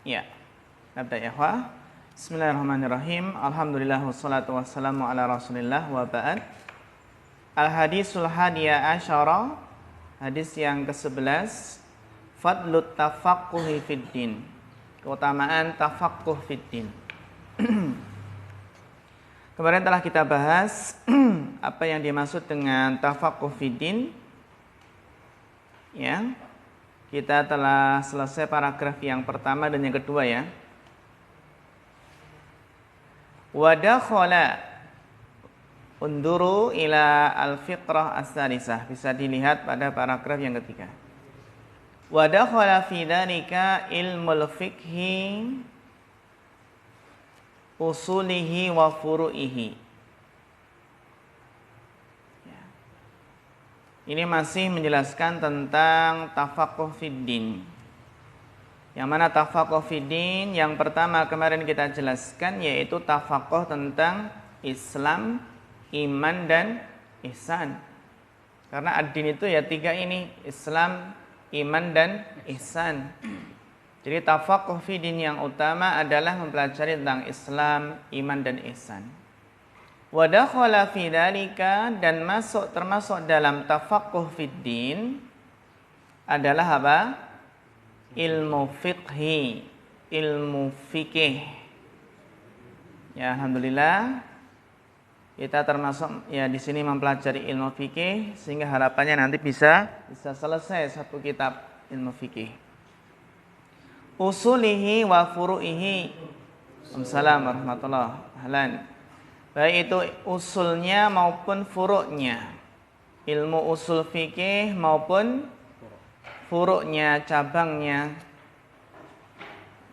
Ya, nabda ya ikhwah. Bismillahirrahmanirrahim. Alhamdulillah wassalatu wassalamu ala Rasulillah wa ba'd. Al-hadisul hadiya asyara, hadis yang ke-11, fadlut tafaqquhi fid din. Keutamaan tafaqquh fid din. Kemarin telah kita bahas apa yang dimaksud dengan tafaqquh fid din. Ya. Kita telah selesai paragraf yang pertama dan yang kedua ya. Wadakhala unduru ila al-fiqrah as-salisah. Bisa dilihat pada paragraf yang ketiga. Wadakhala fi dzalika ilmul fiqhi usulihi wa furu'ihi. Ini masih menjelaskan tentang tafaqquh fid din. Yang mana tafaqquh fid din yang pertama kemarin kita jelaskan yaitu tafaqquh tentang Islam, iman dan ihsan. Karena ad-din itu ya tiga ini, Islam, iman dan ihsan. Jadi tafaqquh fid din yang utama adalah mempelajari tentang Islam, iman dan ihsan. Wa dakhala fi dzalika, dan termasuk dalam tafaqquh fid din adalah apa? Ilmu fiqhi, ilmu fikih. Ya, alhamdulillah kita termasuk ya di sini mempelajari ilmu fikih sehingga harapannya nanti bisa selesai satu kitab ilmu fikih. Usulihi wa furu'ihi. Assalamualaikum warahmatullahi wabarakatuh. Baik itu usulnya maupun furuknya. Ilmu usul fikih maupun furuknya, cabangnya.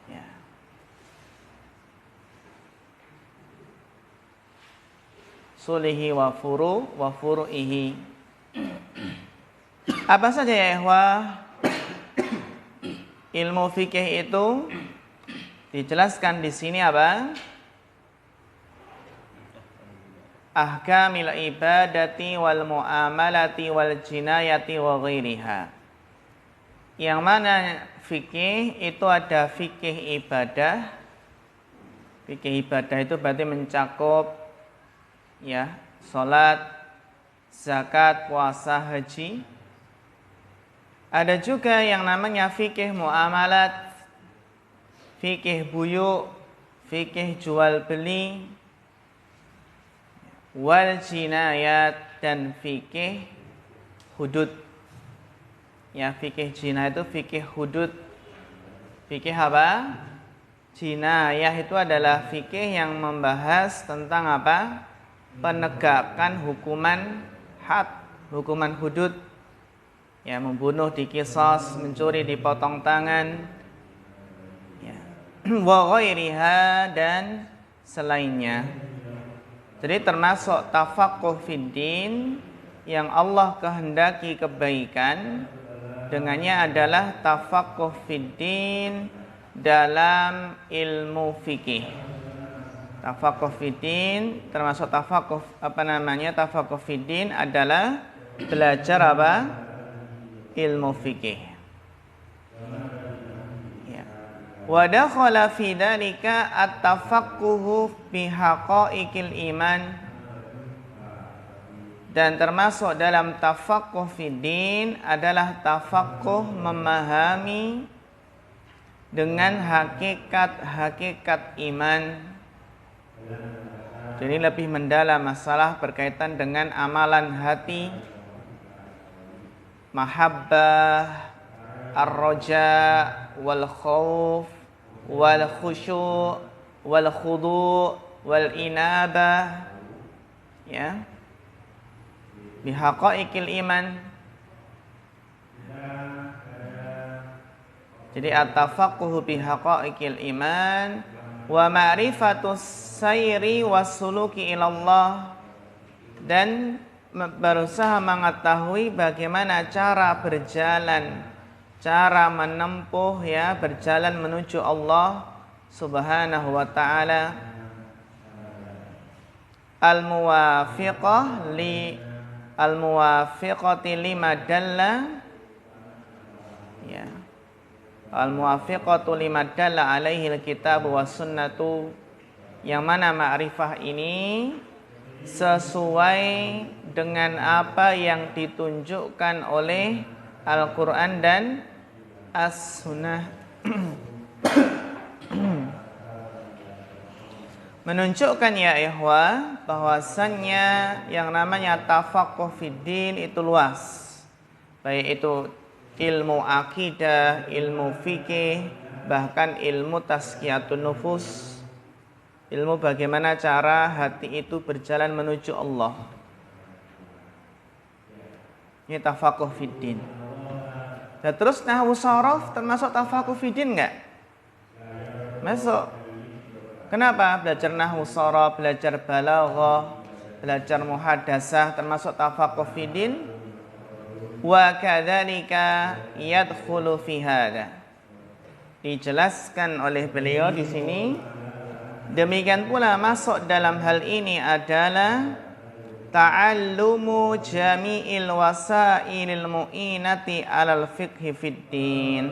Ya. Usulihi wa furu'ihi. Apa saja ya ikhwah? Ilmu fikih itu dijelaskan di sini apa? Ahkamil ibadati wal muamalati wal jinayati wa ghairiha. Yang mana fikih itu ada fikih ibadah. Fikih ibadah itu berarti mencakup ya, salat, zakat, puasa, haji. Ada juga yang namanya fikih muamalat, fikih buyuk, fikih jual beli, wal jinayat, dan fikih hudud. Ya, fikih jinayat itu fikih hudud. Fikih apa? Jinayah itu adalah fikih yang membahas tentang apa? Penegakan hukuman had, hukuman hudud. Ya, membunuh dikisos, mencuri dipotong tangan. Ya. Wa ghairiha, dan selainnya. Jadi termasuk tafaqquh fid din yang Allah kehendaki kebaikan dengannya adalah tafaqquh fid din dalam ilmu fikih. Tafaqquh fid din termasuk tafaqquh tafaqquh fid din adalah belajar apa? Ilmu fikih. Wa dakhala fi dzalika at-tafaqquhu fi haqa'iqil iman, dan termasuk dalam tafaqquh fid din adalah tafaqquh memahami dengan hakikat-hakikat iman. Jadi lebih mendalam masalah berkaitan dengan amalan hati, mahabbah, ar-raja, wal khauf, wal khusyu', wal khudu', wal inabah, ya, bihaqaiqil iman. Jadi at-tafaqquhu bihaqaiqil iman wa ma'rifatus sayri was-suluki ilallah, dan berusaha mengetahui bagaimana cara berjalan, cara menempuh ya, berjalan menuju Allah Subhanahu wa taala. Al-muwafiqati lima dalla, ya, Al-muwafiqatu lima dalla alaihi al-kitab was sunnatu, yang mana ma'rifah ini sesuai dengan apa yang ditunjukkan oleh Al-Quran dan As-Sunnah. Menunjukkan ya ikhwah bahwasannya yang namanya tafaqquh fiddin itu luas, baik itu ilmu akidah, ilmu fikih, bahkan ilmu tazkiyatun nufus, ilmu bagaimana cara hati itu berjalan menuju Allah. Ini tafaqquh fiddin. Dan terus nahwu sharaf termasuk tafaqquh fiddin enggak? Masuk. Kenapa? Belajar nahwu sharaf, belajar balaghah, belajar muhadasah termasuk tafaqquh fiddin. Wa kadzalika yadkhulu fi hada. Dijelaskan oleh beliau di sini, demikian pula masuk dalam hal ini adalah ta'allumu jami'il wasailil mu'inati 'alal fiqhi fiddin.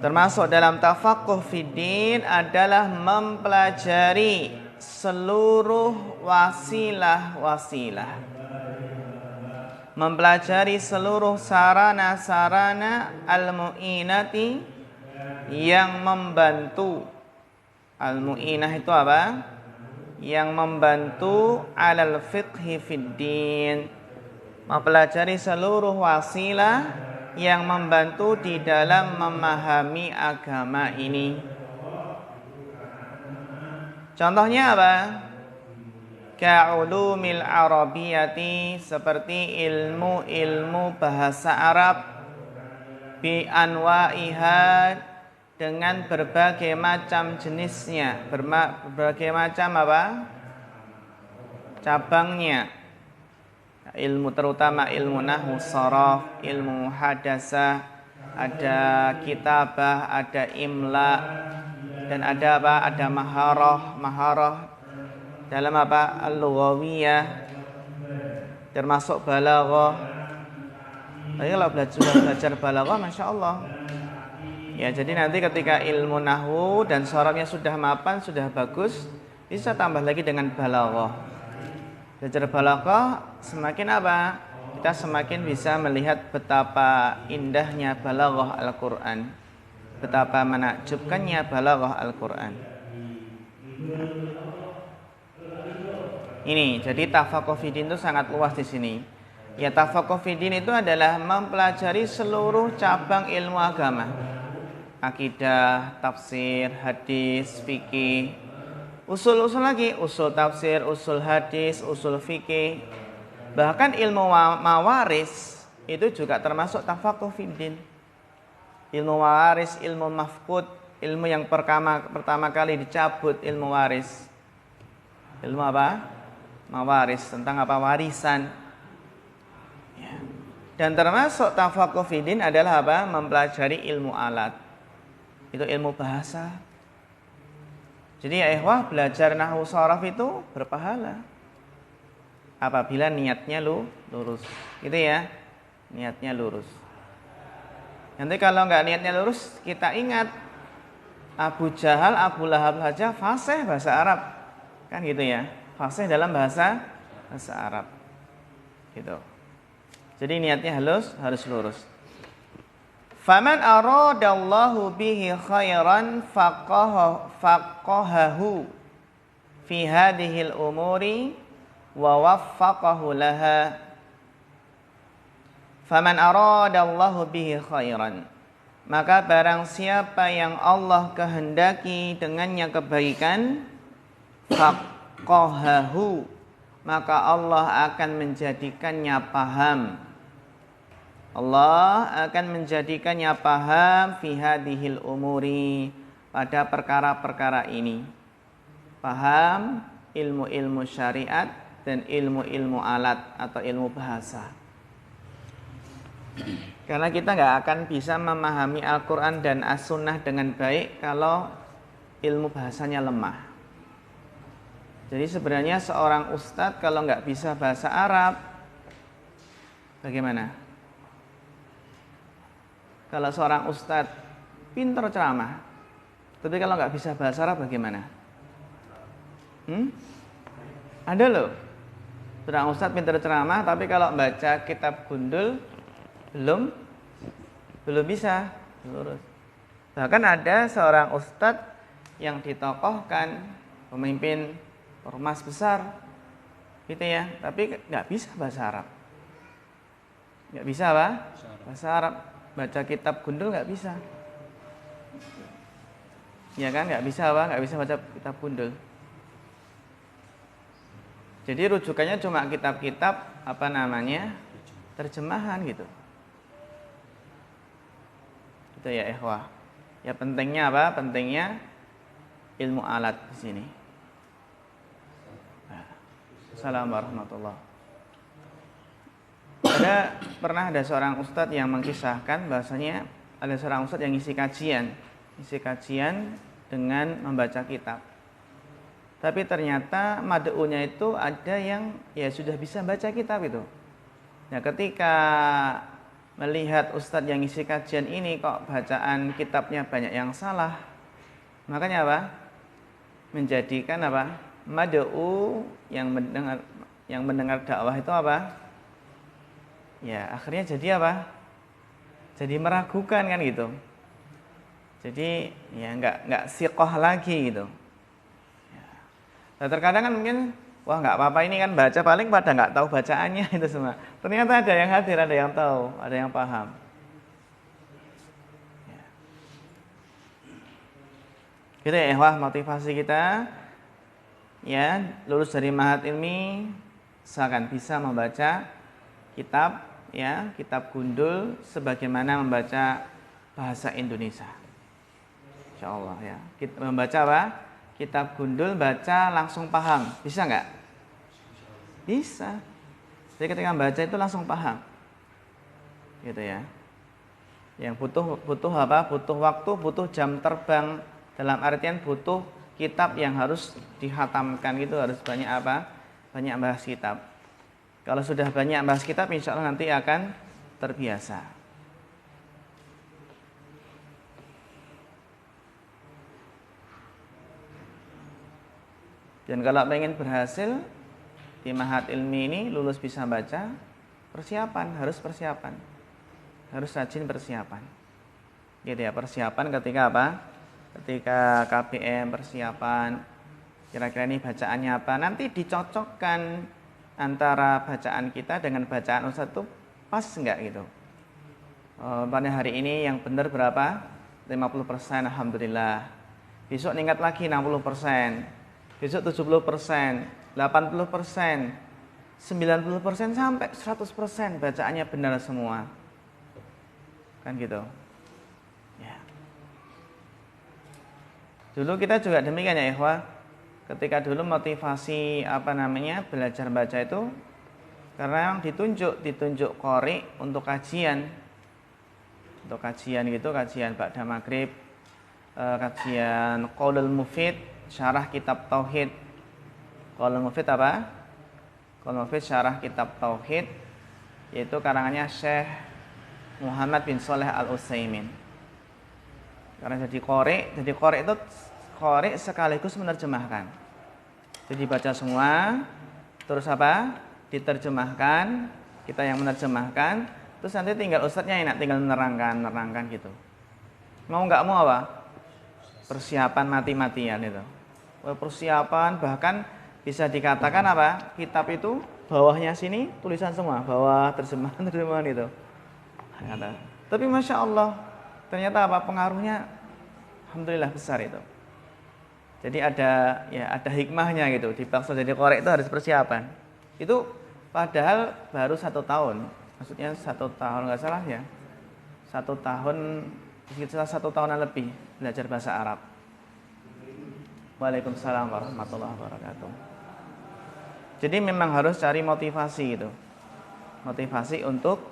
Termasuk dalam tafaqquh fiddin adalah mempelajari seluruh wasilah-wasilah, mempelajari seluruh sarana-sarana al-mu'inati yang membantu. Al-mu'inah itu apa? Yang membantu 'alal fiqhi fiddin, mempelajari seluruh wasilah yang membantu di dalam memahami agama ini. Contohnya apa? Ka'ulumil arabiyati, seperti ilmu-ilmu bahasa Arab, bi anwa'iha, dengan berbagai macam jenisnya, berbagai macam apa? Cabangnya. Ilmu terutama ilmu nahwu sharaf, ilmu muhadasah, ada kitabah, ada imla, dan ada apa? Ada maharah dalam apa? Al-lughawiyah, termasuk balaghah. Tapi kalau belajar balaghah, masya Allah. Ya, jadi nanti ketika ilmu nahwu dan sharafnya sudah mapan, sudah bagus, bisa tambah lagi dengan balaghah. Belajar balaghah semakin apa? Kita semakin bisa melihat betapa indahnya balaghah Al-Quran, betapa menakjubkannya balaghah Al-Quran. Ini jadi tafaqquh fiddin itu sangat luas di sini. Ya, tafaqquh fiddin itu adalah mempelajari seluruh cabang ilmu agama. Akidah, tafsir, hadis, fikih, usul-usul lagi, usul tafsir, usul hadis, usul fikih. Bahkan ilmu mawaris itu juga termasuk tafaqquh fiddin. Ilmu mawaris, ilmu mafqud, ilmu yang pertama kali dicabut, ilmu waris. Ilmu apa? Mawaris, tentang apa? Warisan. Ya. Dan termasuk tafaqquh fiddin adalah apa? Mempelajari ilmu alat. Itu ilmu bahasa. Jadi ya ikhwah, belajar nahwu sharaf itu berpahala apabila niatnya lurus. Gitu ya. Niatnya lurus. Nanti kalau enggak niatnya lurus, kita ingat Abu Jahal, Abu Lahab saja fasih bahasa Arab. Kan gitu ya. Fasih dalam bahasa Arab. Gitu. Jadi niatnya harus lurus. Faman aradallahu bihi khairan faqahahu fi hadhil umuri wa waffaqahu laha. Faman aradallahu bihi khairan, maka barang siapa yang Allah kehendaki dengannya kebaikan, faqahahu, maka Allah akan menjadikannya paham. Allah akan menjadikannya paham fi hadhil umuri, pada perkara-perkara ini. Paham ilmu-ilmu syariat dan ilmu-ilmu alat atau ilmu bahasa. Karena kita nggak akan bisa memahami Al-Quran dan As-Sunnah dengan baik kalau ilmu bahasanya lemah. Jadi sebenarnya seorang ustadz kalau nggak bisa bahasa Arab, bagaimana? Kalau seorang ustadz pintar ceramah, tapi kalau nggak bisa bahasa Arab bagaimana? Ada loh. Seorang ustadz pintar ceramah, tapi kalau baca kitab gundul belum bisa lurus. Bahkan ada seorang ustadz yang ditokohkan, pemimpin ormas besar, gitu ya, tapi nggak bisa bahasa Arab. Nggak bisa apa? Bahasa Arab. Baca kitab gundul nggak bisa. Ya kan, nggak bisa apa? Nggak bisa baca kitab gundul. Jadi rujukannya cuma kitab-kitab terjemahan gitu. Itu ya ikhwah. Ya pentingnya apa? Pentingnya ilmu alat di sini. Assalamualaikum warahmatullahi wabarakatuh. Pernah ada seorang ustadz yang mengisahkan bahasanya ada seorang ustadz yang isi kajian dengan membaca kitab. Tapi ternyata mad'unya itu ada yang ya sudah bisa baca kitab itu. Nah, ketika melihat ustadz yang isi kajian ini kok bacaan kitabnya banyak yang salah, makanya apa? Menjadikan apa? Mad'u yang mendengar dakwah itu apa? Ya, akhirnya jadi apa? Jadi meragukan kan gitu. Jadi ya nggak siqah lagi gitu. Ya. Nah, terkadang kan mungkin wah nggak apa-apa ini kan baca paling pada nggak tahu bacaannya itu semua. Ternyata ada yang hadir, ada yang tahu, ada yang paham. Ya. Gitu ya, wah motivasi kita ya lulus dari Ma'had Ilmi seakan bisa membaca kitab ya, kitab gundul sebagaimana membaca bahasa Indonesia. Insyaallah ya. Kita membaca apa? Kitab gundul baca langsung paham. Bisa nggak? Bisa. Jadi ketika membaca itu langsung paham. Gitu ya. Yang butuh apa? Butuh waktu, butuh jam terbang, dalam artian butuh kitab yang harus dihatamkan gitu, harus banyak apa? Banyak bahas kitab. Kalau sudah banyak bahas kitab, insya Allah nanti akan terbiasa. Dan kalau ingin berhasil di Ma'had Ilmi ini, lulus bisa baca, harus persiapan. Harus rajin persiapan. Gitu ya, persiapan ketika apa? Ketika KBM persiapan, kira-kira ini bacaannya apa? Nanti dicocokkan antara bacaan kita dengan bacaan ustadz itu pas enggak gitu. Pada hari ini yang benar berapa? 50%, alhamdulillah. Besok meningkat lagi 60%. Besok 70%, 80%, 90% sampai 100% bacaannya benar semua. Kan gitu. Ya. Dulu kita juga demikian ya ikhwah. Ketika dulu motivasi belajar baca itu karena ditunjuk qori untuk kajian gitu, kajian ba'da maghrib, kajian Qaulul Mufid, syarah kitab tauhid. Qaulul Mufid apa? Qaulul Mufid syarah kitab tauhid, yaitu karangannya Syekh Muhammad bin Shalih Al-Utsaimin. Karena jadi qori itu qori sekaligus menerjemahkan. Jadi baca semua, terus apa? Diterjemahkan, kita yang menerjemahkan, terus nanti tinggal ustadznya enak tinggal menerangkan gitu. Mau nggak mau apa? Persiapan mati-matian itu. Persiapan bahkan bisa dikatakan apa? Kitab itu bawahnya sini tulisan semua, bawah terjemahan itu. Tapi masya Allah, ternyata apa? Pengaruhnya alhamdulillah besar itu. Jadi ada hikmahnya gitu. Dipaksa jadi qori itu harus persiapan. Itu padahal baru 1 tahun. Maksudnya 1 tahun nggak salah ya. 1 tahun, sekitar 1 tahunan lebih belajar bahasa Arab. Waalaikumsalam warahmatullahi wabarakatuh. Jadi memang harus cari motivasi gitu. Motivasi untuk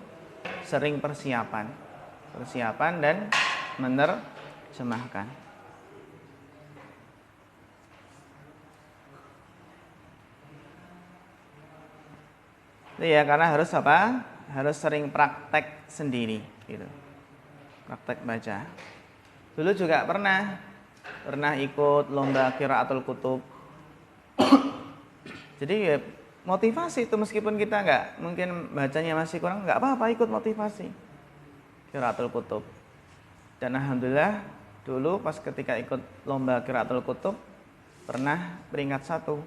sering persiapan dan menerjemahkan. Ya karena harus apa? Harus sering praktek sendiri gitu. praktek baca. Dulu juga pernah ikut lomba qiraatul kutub. Jadi ya motivasi itu, meskipun kita nggak, mungkin bacanya masih kurang, nggak apa-apa, ikut motivasi qiraatul kutub. Dan alhamdulillah dulu pas ketika ikut lomba qiraatul kutub pernah peringkat 1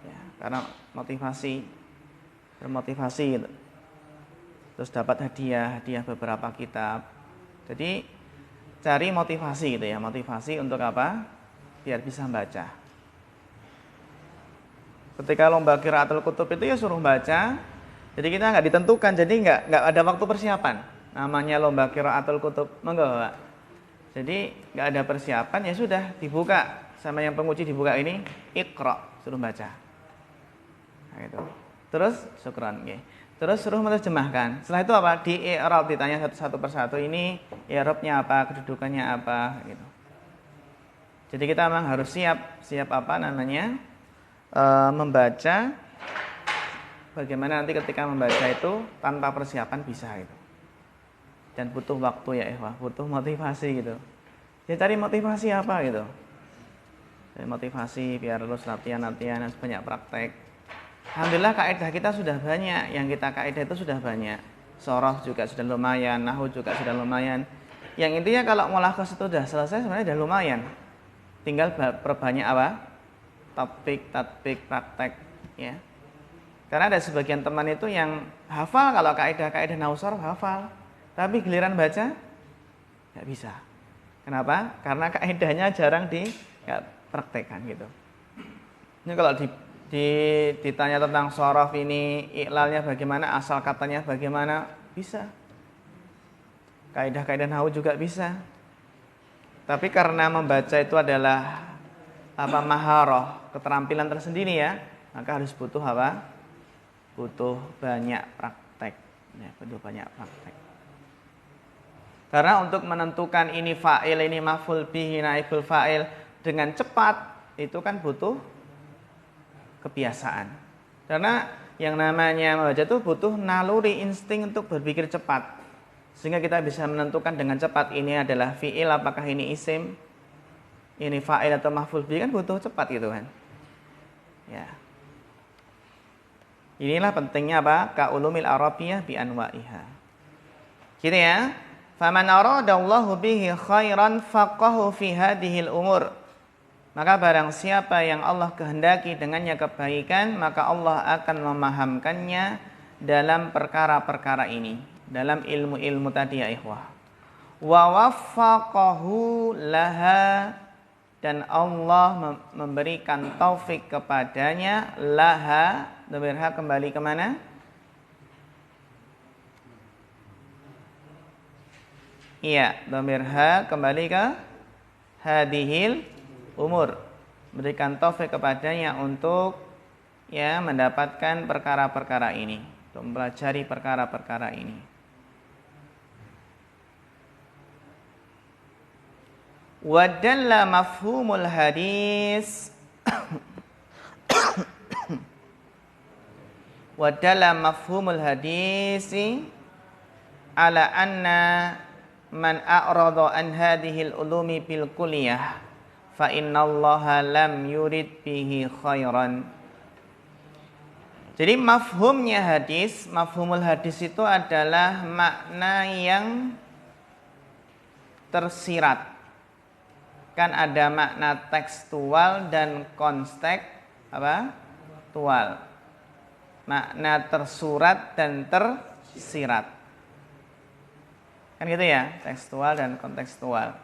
ya, karena bermotivasi gitu. Terus dapat hadiah beberapa kitab. Jadi cari motivasi gitu ya, motivasi untuk apa? Biar bisa baca. Ketika lomba qiraatul kutub itu ya suruh baca. Jadi kita nggak ditentukan, jadi nggak ada waktu persiapan. Namanya lomba qiraatul kutub, monggo Pak. Jadi nggak ada persiapan, ya sudah dibuka sama yang penguji, dibuka ini Iqra, suruh baca. Nah, itu. Terus syukran, okay. Terus suruh menerjemahkan. Setelah itu apa? Di i'rab, ditanya satu persatu, ini i'rabnya apa, kedudukannya apa gitu. Jadi kita memang harus siap apa namanya? Membaca. Bagaimana nanti ketika membaca itu tanpa persiapan bisa gitu. Dan butuh waktu ya ikhwah, butuh motivasi gitu. Ya cari motivasi apa gitu. Cari motivasi biar lulus latihan banyak praktek. Alhamdulillah kaidah kita sudah banyak, yang kita kaidah itu sudah banyak. Shoroh juga sudah lumayan, nahwu juga sudah lumayan. Yang intinya kalau mulakhas itu sudah selesai sebenarnya sudah lumayan. Tinggal perbanyak apa? Tatbik, praktek ya. Karena ada sebagian teman itu yang hafal, kalau kaidah-kaidah nahwu shoroh hafal. Tapi giliran baca nggak bisa. Kenapa? Karena kaidahnya jarang dipraktekkan gitu. Ini kalau ditanya tentang shorof ini, iklalnya bagaimana, asal katanya bagaimana, bisa. Kaidah-kaidah nahwu juga bisa. Tapi karena membaca itu adalah maharoh, keterampilan tersendiri ya, maka harus butuh apa? Butuh banyak praktek. Ya, butuh banyak praktek. Karena untuk menentukan ini fa'il, ini maf'ul bihi, naibul fa'il dengan cepat itu kan butuh kebiasaan. Karena yang namanya membaca itu butuh naluri, insting untuk berpikir cepat. Sehingga kita bisa menentukan dengan cepat ini adalah fi'il, apakah ini isim, ini fa'il atau maf'ul bihi, kan butuh cepat gitu kan. Ya. Inilah pentingnya apa? Ka'ulumil arabiyyah bi anwa'iha. Gitu ya. Faman aradallahu bihi khairan faqahu fi hadhil umur. Maka barang siapa yang Allah kehendaki dengannya kebaikan, maka Allah akan memahamkannya dalam perkara-perkara ini, dalam ilmu-ilmu tadi ya ikhwah. Wa waffaqahu laha, dan Allah memberikan taufik kepadanya, laha, dhamir ha kembali kemana? Iya, dhamir ha kembali ke hadhil umur. Berikan taufik kepadanya untuk ya mendapatkan perkara-perkara ini, untuk mempelajari perkara-perkara ini. Wa dalla mafhumul hadis wa dalla mafhumul hadisi ala anna man a'rada an hadhil ulumi bil kulliyah fa innallaha lam yurid bihi khairan. Jadi mafhumul hadis itu adalah makna yang tersirat. Kan ada makna tekstual dan kontekstual. Makna tersurat dan tersirat. Kan gitu ya, tekstual dan kontekstual.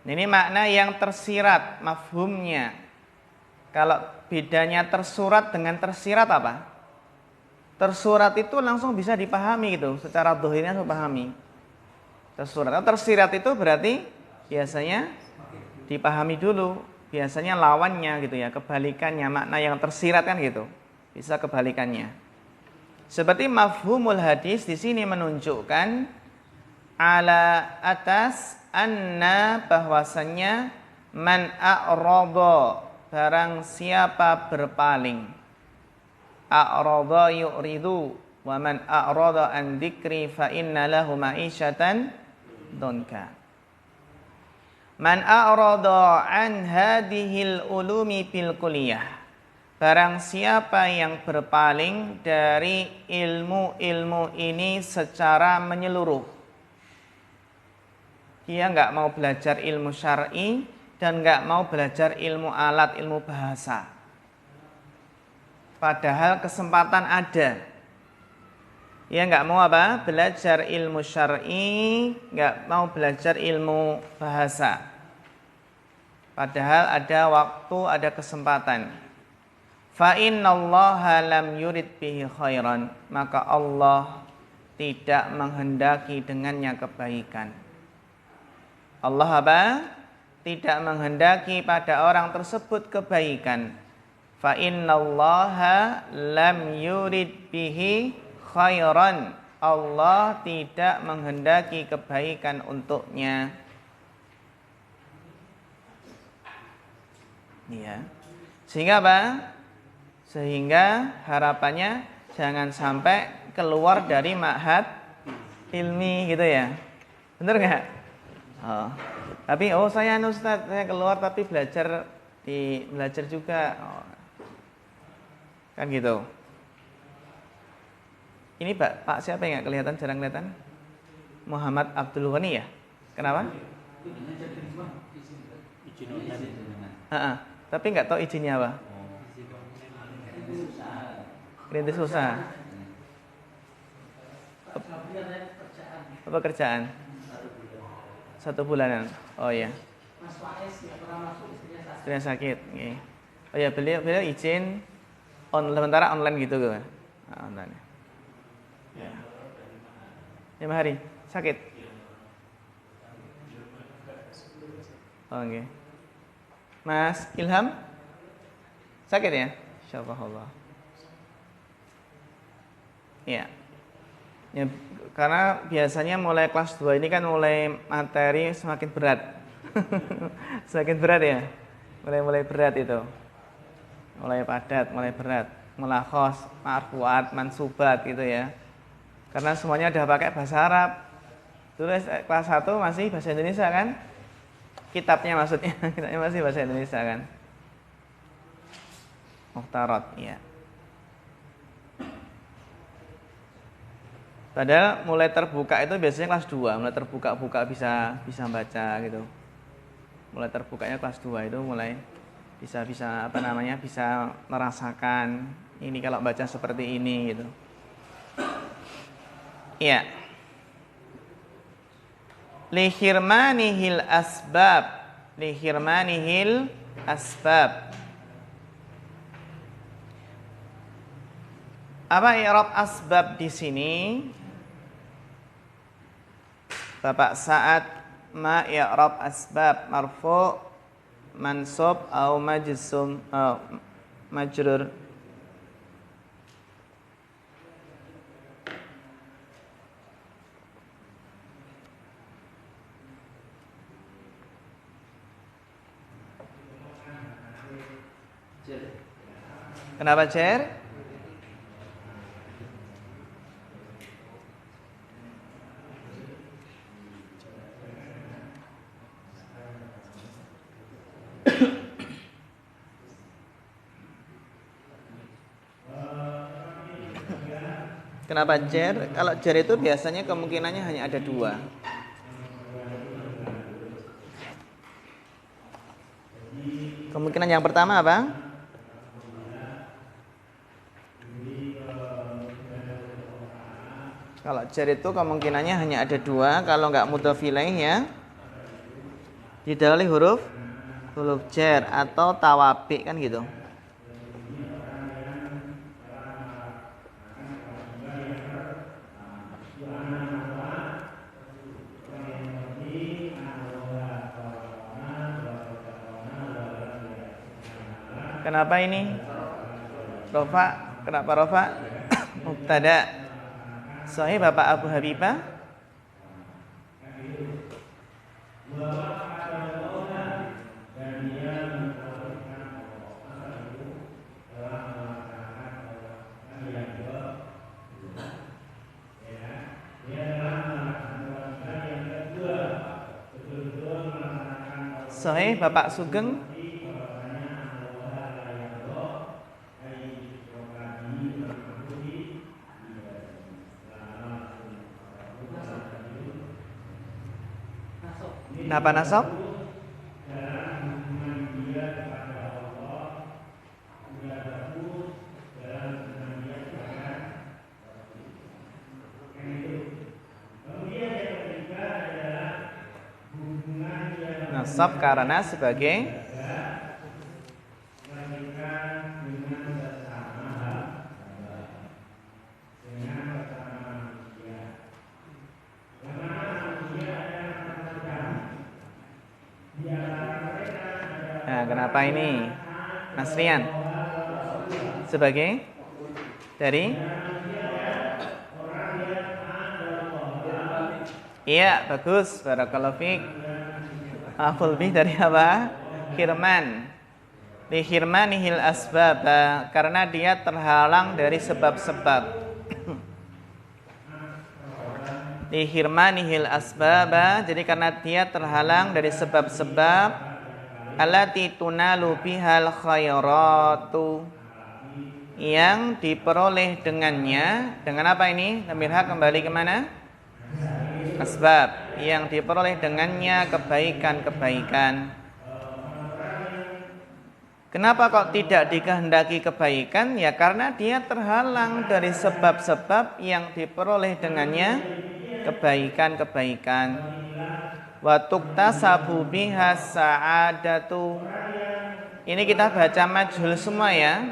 Ini makna yang tersirat, mafhumnya. Kalau bedanya tersurat dengan tersirat apa? Tersurat itu langsung bisa dipahami gitu, secara dohirnya langsung pahami. Tersurat. Tersirat itu berarti biasanya dipahami dulu, biasanya lawannya gitu ya, kebalikannya, makna yang tersirat kan gitu. Bisa kebalikannya. Seperti mafhumul hadis di sini menunjukkan ala atas anna, bahwasannya man a'rada, barang siapa berpaling, a'rada yu'ridu, wa man a'rada an dzikri fa inna lahu ma'isyatan donka. Man a'rada an hadhil ulumi fil kuliah. Barang siapa yang berpaling dari ilmu-ilmu ini secara menyeluruh. Dia nggak mau belajar ilmu syar'i dan nggak mau belajar ilmu alat, ilmu bahasa. Padahal kesempatan ada. Dia nggak mau apa? Belajar ilmu syar'i, nggak mau belajar ilmu bahasa. Padahal ada waktu, ada kesempatan. Fa innallaha lam yurid bihi khairan, maka Allah tidak menghendaki dengannya kebaikan. Allah apa? Tidak menghendaki pada orang tersebut kebaikan. Fa innallaha lam yurid bihi khairan. Allah tidak menghendaki kebaikan untuknya. Ya. Sehingga apa? Sehingga harapannya jangan sampai keluar dari ma'had ilmi gitu ya. Bener nggak? Oh. Tapi saya Ustaz, saya keluar tapi belajar juga. Oh. Kan gitu. Ini Pak siapa yang nggak kelihatan, jarang kelihatan? Muhammad Abdul Ghani ya? Kenapa? Tapi nggak tahu izinnya apa? Rintis usaha. Apa kerjaan? 1 bulanan. Oh ya. Istrinya sakit. Okay. Oh ya, beliau izin sementara online gitu kan. Online. Ya. 5 hari sakit. Oh, oke. Okay. Mas Ilham sakit ya? Insyaallah. Ya. Ya, karena biasanya mulai kelas 2 ini kan mulai materi semakin berat. Semakin berat ya. Mulai berat itu. Mulai padat, mulai berat. Mulakhos, marfu'at, mansubat gitu ya. Karena semuanya udah pakai bahasa Arab. Tulis kelas 1 masih bahasa Indonesia kan? Kitabnya maksudnya, kitabnya masih bahasa Indonesia kan? Mukhtarat, ya. Padahal mulai terbuka itu biasanya kelas 2, mulai terbuka bisa baca gitu. Mulai terbukanya kelas 2 itu mulai bisa merasakan ini kalau baca seperti ini gitu. Iya. Lihirmanihil asbab. Apa i'rab asbab di sini? Bapak Sa'ad, ma i'rab asbab, marfu', mansub, atau majzum, majrur. Kenapa cer? Kenapa jar? Kalau jar itu biasanya kemungkinannya hanya ada 2. Kemungkinan yang pertama apa? Kalau jar itu kemungkinannya hanya ada 2. Kalau nggak mudhof ilaih ya didahului huruf jar atau tawabi kan gitu. Kenapa ini? Rofa, kenapa rofa? Mubtada. Sahih Bapak Abu Habibah. Sahih Bapak Sugeng? Kenapa nasab? Nasab karena sebagai Nah, kenapa ini? Mas Rian. Sebagai dari Iya, bagus. Barakallahu fiik. Aful bih dari apa? Hirman. Li hirmanihil asbab, karena dia terhalang dari sebab-sebab. Li hirmanihil asbab, jadi karena dia terhalang dari sebab-sebab allati tunalu bihal khairatu, yang diperoleh dengannya. Dengan apa ini? Namirha kembali kemana? Asbab, yang diperoleh dengannya kebaikan-kebaikan. Kenapa kok tidak dikehendaki kebaikan? Ya karena dia terhalang dari sebab-sebab yang diperoleh dengannya kebaikan-kebaikan. Wa tuktasabu biha sa'adatu. Ini kita baca majhul semua ya,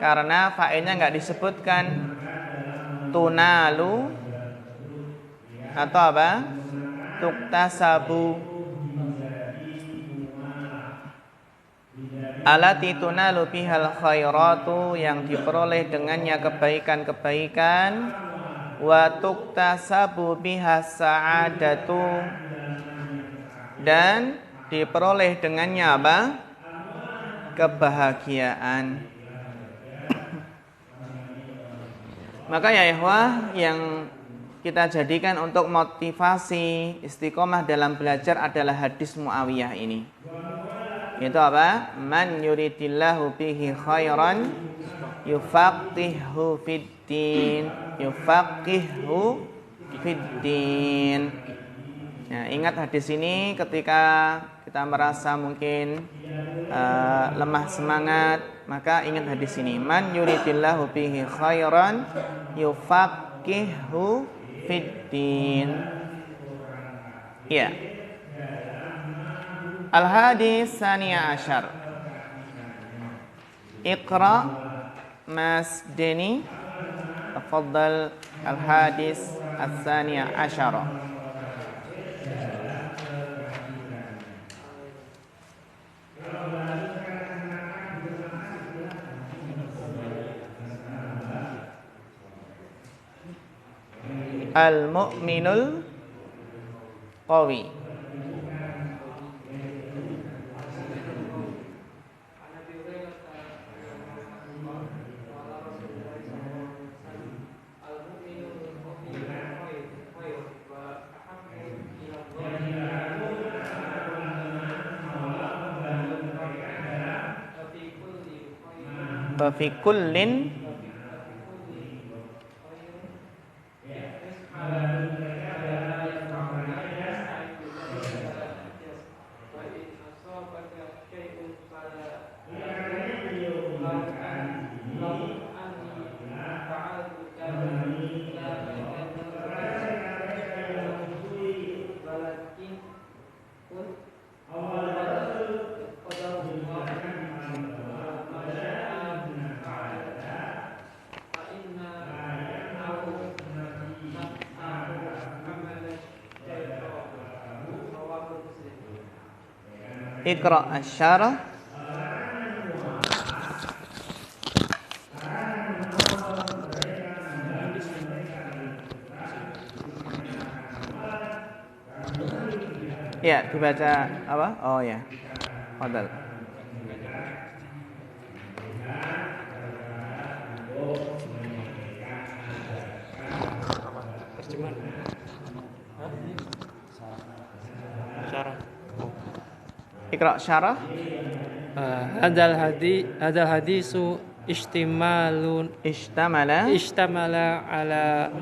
karena fa'ilnya nggak disebutkan. Tunalu atau apa? Tuktasabu. Alati tunalu bihal khairatu, yang diperoleh dengannya kebaikan-kebaikan. Wa tuktasabu biha sa'adatu, dan diperoleh dengannya apa? Kebahagiaan. Maka ya ikhwah, yang kita jadikan untuk motivasi istiqomah dalam belajar adalah hadis Muawiyah ini. Itu apa? Man yuridillahu bihi khairan yufaqihu fiddin. Yufaqihu fiddin. Nah, ingat hadis ini ketika kita merasa mungkin lemah semangat, maka ingat hadis ini. Man yuridillahu bihi khairan yufaqihu fiddin. Ya. Al-hadis saniya asyar. Iqra Mas Deni. Tafadhal al-hadis as-saniya asyara. Al-mu'minul qawi. Wa fi kullin Iqra asyarah. Ya, dibaca apa? Oh ya. Fadal. Terjemahan. Syarah. Iqra syarah. Hadal hadisu istamala ala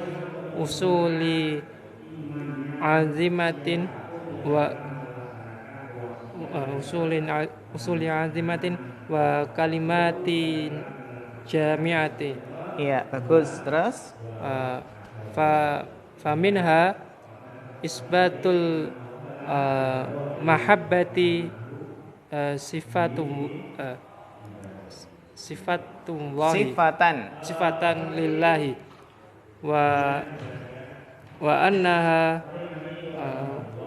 usuli azimatin wa usuli azimatin wa kalimatin jami'ati. Iya, bagus. Terus Fa minha isbatul mahabbati sifatan lillahi wa annaha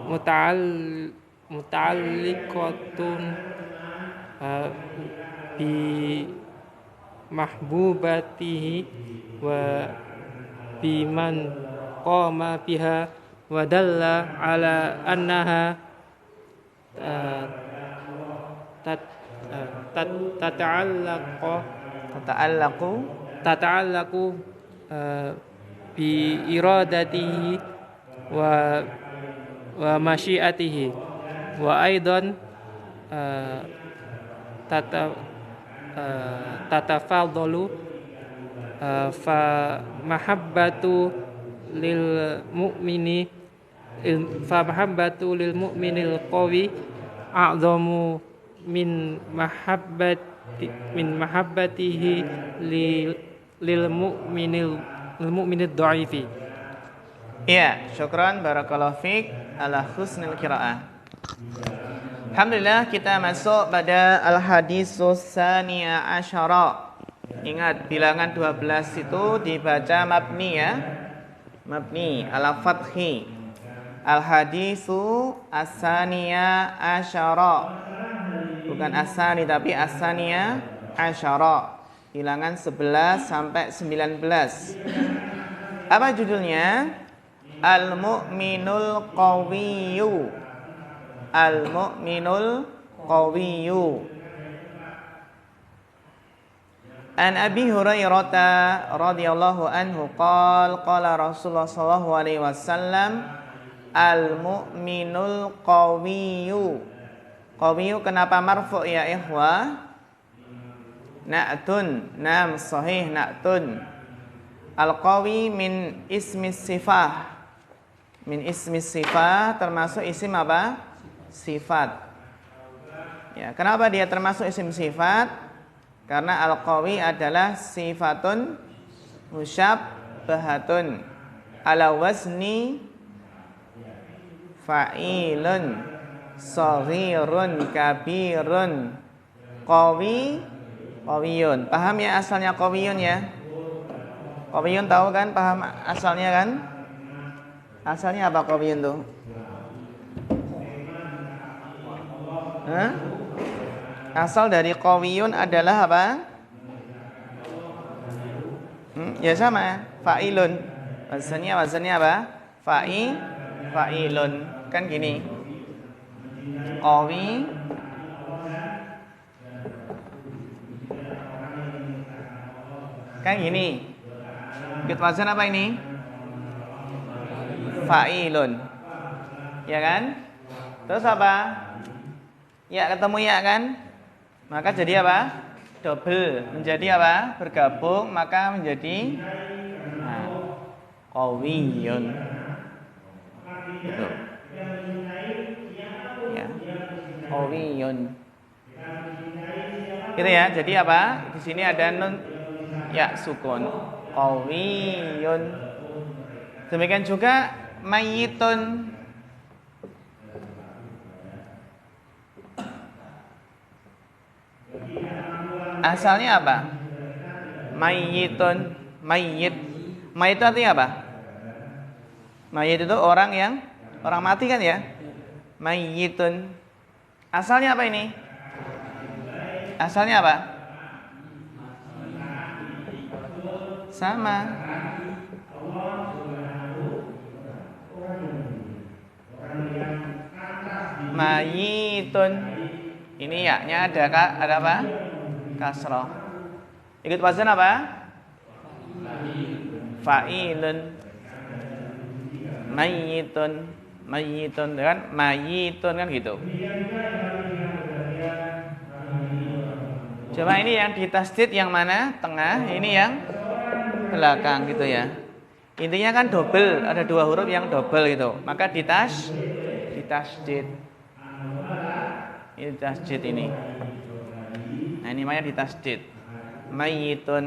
muta'alliqatun bi mahbubatihi wa biman qama biha wa dalla ala annaha tata'allaqu bi iradatihi wa masyiatihi wa aidan tatafadalu fa mahabbatu lil mu'minil qawi a'zamu min mahabbatihi lil mu'minid dha'ifi. Iya, syukran barakallahu fiik ala husnil qiraah. Alhamdulillah, kita masuk pada al-hadisus tsaniya asyara. Ingat, bilangan 12 itu dibaca mabni ya. Mabni ala fathi. Al-hadisu as-tsaniya asyara. Bukan as-tsani tapi as-tsaniya asyara. Bilangan 11 sampai 19. Apa judulnya? Al-mu'minul qawiyyu. Al-mu'minul qawiyyu. An Abi Hurairah radhiyallahu anhu qala Rasulullah sallallahu alaihi wasallam al-mu'minul qawiyyu. Qawiyyu kenapa marfu' ya ikhwah? Na'tun, nam sahih na'tun. Al-qawi min ismi sifah. Min ismi sifah termasuk isim apa? Sifat. Ya, kenapa dia termasuk isim sifat? Karena al-qawi adalah sifatun musyabbahatun ala wazni fa'ilun saghirun kabirun qawiyun. Paham ya asalnya qawiyun ya? Qawiyun tahu kan? Paham asalnya kan? Asalnya apa qawiyun tuh? Asal dari qawiyun adalah apa? Ya sama, fa'ilun. Wazannya apa? Fa'ilun. Kan gini. Qawi kan gini. Ikut wazan apa ini? Fa'ilun. Ya kan? Terus apa? Ya ketemu ya kan? Maka jadi apa? Double. Menjadi apa? Bergabung maka menjadi qawiyun. Gitu. Ya. Qawiyun. Gitu ya. Jadi apa? Di sini ada nun ya sukun. Qawiyun. Demikian juga mayyitun. Asalnya apa? Mayyitun. Mayyit. Mayyit itu artinya apa? Mayyit itu orang mati kan ya? Mayyitun. Asalnya apa ini? Asalnya apa? Sama. Mayyitun. Ini ya-nya ada apa? Kasroh. Ikut wazan apa? Fa'ilun. Mayyitun. Mayyitun kan? Mayyitun kan gitu. Coba ini yang di tasdid yang mana? Tengah, ini yang belakang gitu ya. Intinya kan double, ada dua huruf yang double gitu. Maka ditasdid. Ini tasdid ini. Nah, ini namanya ditasdid. Mayyitun.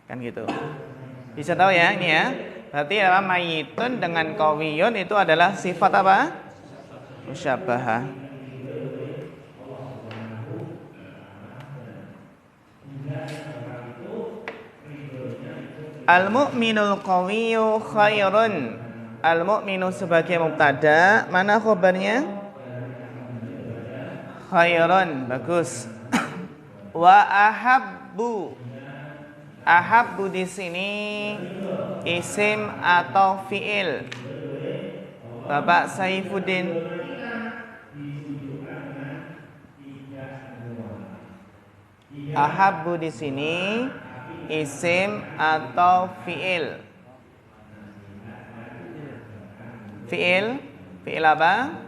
Kan gitu. Bisa tahu ya ini ya. Berarti apa? Mayyitun dengan qawiyun itu adalah sifat apa? Musyabbahah. Al-mu'minul qawiyyu khairun. Al-mu'minu sebagai mubtada, mana khabarnya? Khairun, bagus. Wa ahabbu. Ahabbu di sini isim atau fiil. Bapak Saifuddin. Ahabbu di sini isim atau fiil. Fiil apa?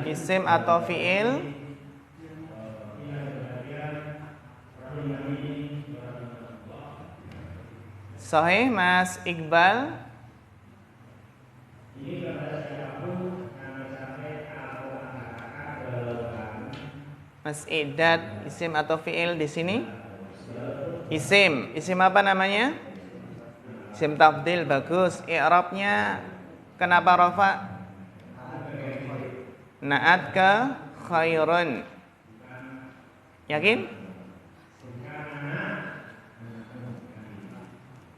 Isim atau fiil? Sahih Mas Iqbal. Mas Iddad, isim atau fiil di sini? Isim. Isim apa namanya? Isim tafdil, bagus. I'rabnya kenapa rafa? Na'at ke khairun. Yakin?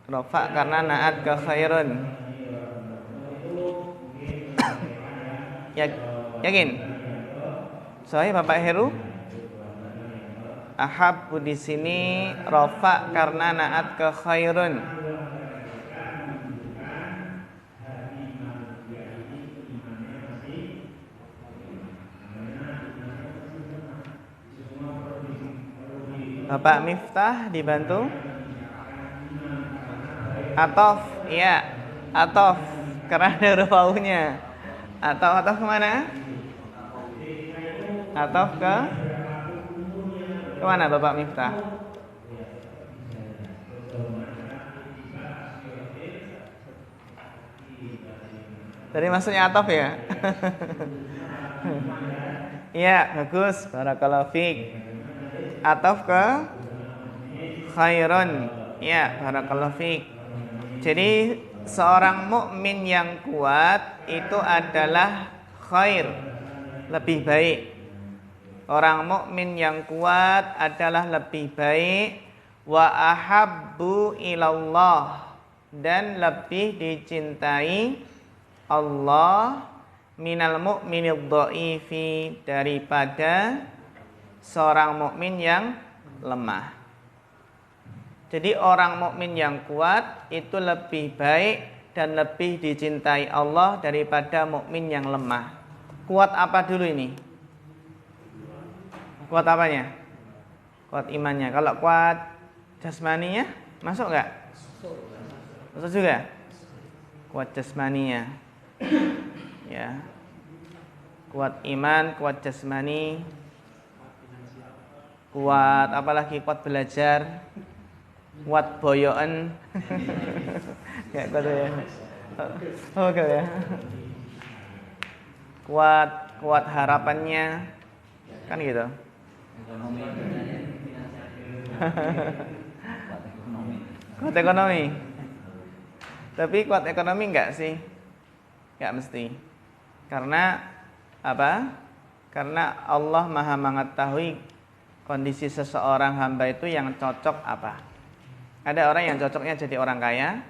Rafa karena na'at ke khairun. Yakin? Sahih Bapak Heru? Ahabbu di sini rafa karena na'at ke khairun. Bapak Miftah dibantu. Atof, iya. Atof karena ada huruf wawunya. Atof kemana? Atof ke kemana Bapak Miftah? Tadi maksudnya atof ya? Iya, bagus. Barakallahu fiik. Atof ke khairun. Iya, barakallahu fiik. Jadi seorang mukmin yang kuat itu adalah khair, lebih baik. Orang mukmin yang kuat adalah lebih baik, wa ahabbu ilallah, dan lebih dicintai Allah minal mu'minid dhaifi, daripada seorang mukmin yang lemah. Jadi orang mukmin yang kuat itu lebih baik dan lebih dicintai Allah daripada mukmin yang lemah. Kuat apa dulu ini? Kuat apanya? Kuat imannya. Kalau kuat jasmaninya masuk nggak? Masuk juga. Kuat jasmaninya, ya. Kuat iman, kuat jasmani, kuat apalagi kuat belajar, kuat boyoan. Nggak kuat ya? Oh enggak ya. Kuat harapannya, kan gitu. Kuat ekonomi. Tapi kuat ekonomi enggak sih? Enggak mesti. Karena apa? Karena Allah Maha mengetahui kondisi seseorang hamba itu yang cocok apa. Ada orang yang cocoknya jadi orang kaya.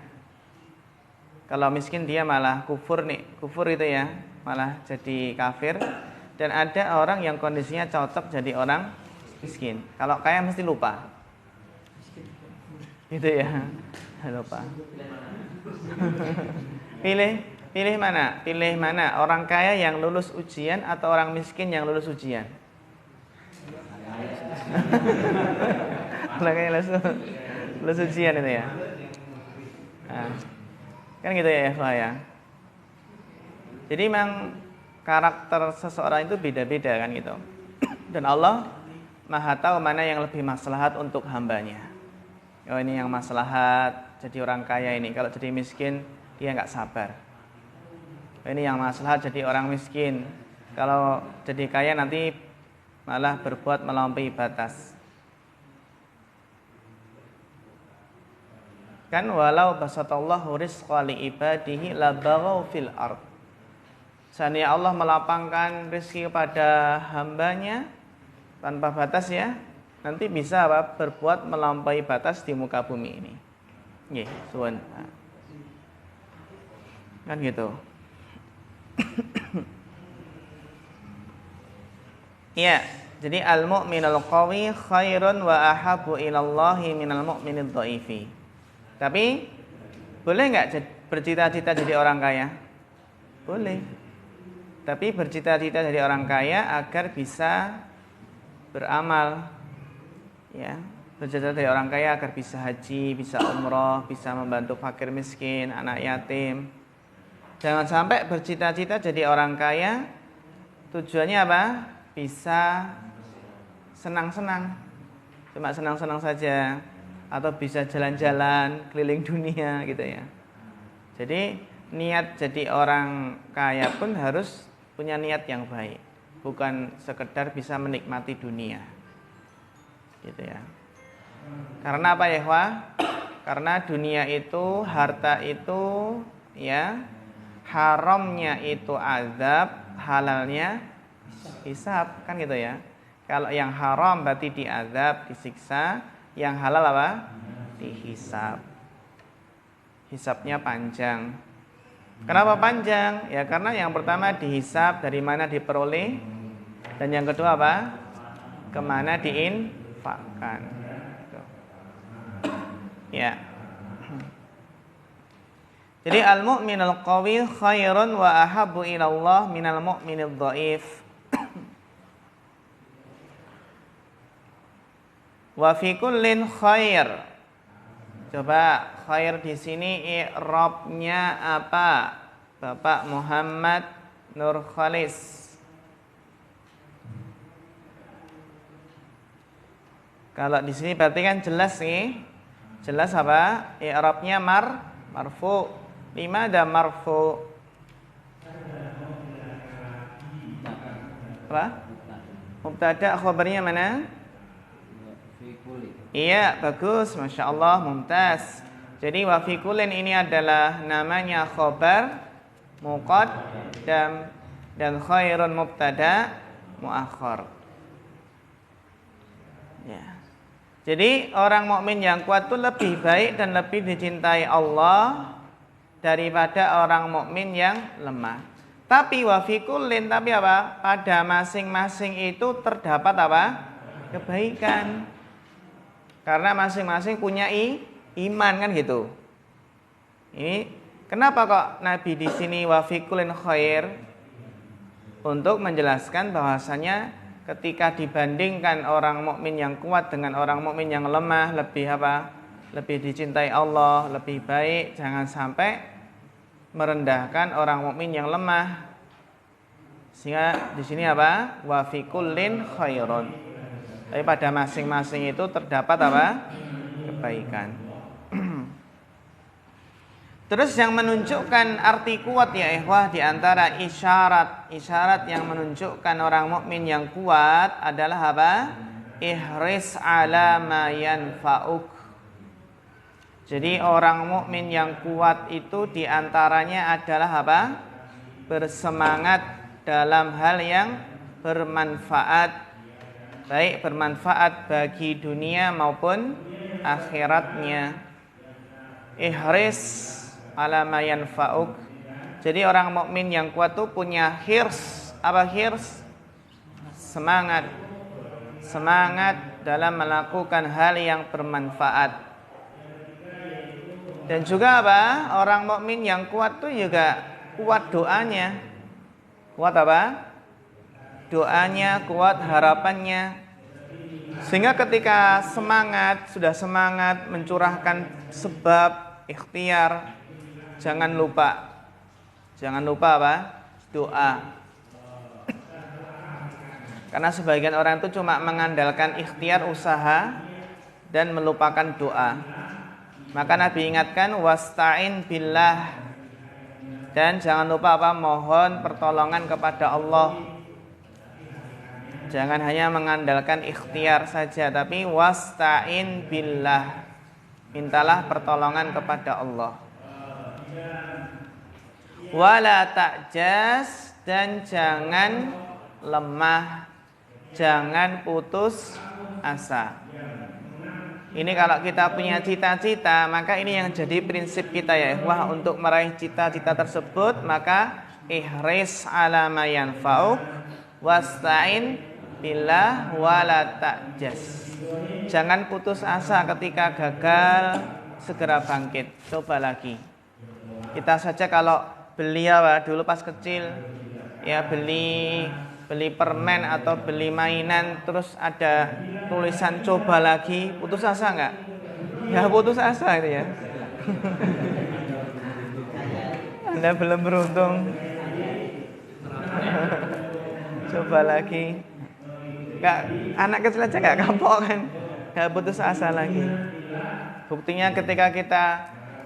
Kalau miskin dia malah kufur itu ya, malah jadi kafir. Dan ada orang yang kondisinya cocok jadi orang miskin. Kalau kaya mesti lupa. Gitu ya. Lupa. Pilih mana? Pilih mana? Orang kaya yang lulus ujian atau orang miskin yang lulus ujian? Orang kaya lulus ujian itu ya. Nah, kan gitu ya ya. Jadi memang karakter seseorang itu beda-beda kan gitu. Dan Allah Maha tahu mana yang lebih maslahat untuk hambanya. Oh, ini yang maslahat jadi orang kaya ini. Kalau jadi miskin dia nggak sabar. Oh, ini yang maslahat jadi orang miskin. Kalau jadi kaya nanti malah berbuat melampaui batas. Kan walau basatallahu rizqa li ibadihi labaghaw fil ard. Seandainya Allah melapangkan rezeki kepada hambanya tanpa batas ya, nanti bisa apa? Berbuat melampaui batas di muka bumi ini. Nggih, suwun. Kan gitu. Ya, jadi al-mu'minul qawi khairun wa ahabbu ilallahi minal mu'minid dhaifi. Tapi boleh nggak bercita-cita jadi orang kaya? Boleh. Tapi bercita-cita jadi orang kaya agar bisa beramal, ya, bercita-cita jadi orang kaya agar bisa haji, bisa umroh, bisa membantu fakir miskin, anak yatim. Jangan sampai bercita-cita jadi orang kaya tujuannya apa? Bisa senang-senang, cuma senang-senang saja, atau bisa jalan-jalan keliling dunia gitu ya. Jadi niat jadi orang kaya pun harus punya niat yang baik, bukan sekedar bisa menikmati dunia, gitu ya. Karena apa ya, Wah? Karena dunia itu, harta itu, ya, haramnya itu azab, halalnya hisab, kan gitu ya. Kalau yang haram berarti diazab, disiksa, yang halal apa? Dihisab. Hisabnya panjang. Kenapa panjang? Ya karena yang pertama dihisab dari mana diperoleh, dan yang kedua apa? Kemana diinfakkan. Ya. Jadi al-mu'minul qawi khairun wa ahabbu ilallah minal mu'minid dhaif. Wa fi kullin khair. Coba khair di sini i'rabnya apa? Bapak Muhammad Nur Khalis. Kalau di sini berarti kan jelas nih. Jelas apa? I'rabnya marfu. Lima ada marfu. Apa? Mubtada khabarnya mana? Iya, bagus, Masya Allah, mumtaz. Jadi wafikulin ini adalah namanya khobar muqaddam dan khairun mubtada muakhar. Ya. Jadi orang mukmin yang kuat itu lebih baik dan lebih dicintai Allah daripada orang mukmin yang lemah. Tapi wafikulin, tapi apa? Pada masing-masing itu terdapat apa? Kebaikan. Karena masing-masing punya iman kan gitu. Ini kenapa kok Nabi di sini wafikulin khair? Untuk menjelaskan bahwasanya ketika dibandingkan orang mukmin yang kuat dengan orang mukmin yang lemah, lebih apa? Lebih dicintai Allah, lebih baik. Jangan sampai merendahkan orang mukmin yang lemah. Sehingga di sini apa? Wafikulin khairun. Tapi pada masing-masing itu terdapat apa? Kebaikan. Terus yang menunjukkan arti kuat ya ikhwah, di antara isyarat yang menunjukkan orang mukmin yang kuat adalah apa? Ihris ala ma yanfa'uk. Jadi orang mukmin yang kuat itu di antaranya adalah apa? Bersemangat dalam hal yang bermanfaat. Baik bermanfaat bagi dunia maupun akhiratnya. Ihris ala ma yanfa'uk. Jadi orang mukmin yang kuat tuh punya hirs. Apa hirs? Semangat. Semangat dalam melakukan hal yang bermanfaat. Dan juga apa? Orang mukmin yang kuat tuh juga kuat doanya. Kuat apa? Doanya, kuat harapannya. Sehingga ketika sudah semangat mencurahkan sebab ikhtiar, jangan lupa apa? Doa. Karena sebagian orang itu cuma mengandalkan ikhtiar usaha dan melupakan doa. Maka Nabi ingatkan wasta'in billah, dan jangan lupa mohon pertolongan kepada Allah. Jangan hanya mengandalkan ikhtiar saja, tapi wasta'in billah, mintalah pertolongan kepada Allah. Wala ta'jas, dan jangan lemah, jangan putus asa. Ini kalau kita punya cita-cita, maka ini yang jadi prinsip kita ya. Wah, untuk meraih cita-cita tersebut, maka ihris ala ma yanfa'uk wasta'in billah wala ta'jas. Jangan putus asa ketika gagal, segera bangkit, coba lagi. Kita saja kalau beli dulu pas kecil ya, beli permen atau beli mainan terus ada tulisan coba lagi, putus asa nggak? Ya putus asa itu ya. Anda belum beruntung. Coba lagi. Nggak, anak kecil aja nggak kapok kan? Nggak putus asa lagi. Buktinya ketika kita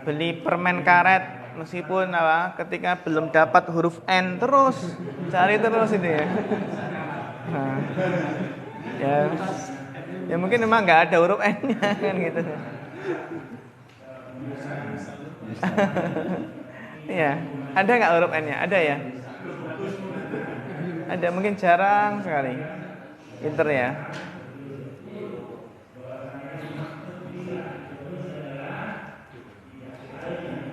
beli permen karet, meskipun ketika belum dapat huruf N terus cari terus itu ya. Nah, ya mungkin memang nggak ada huruf N-nya kan gitu. Iya, ada nggak huruf N-nya? Ada ya? Ada, mungkin jarang sekali. Pinter ya.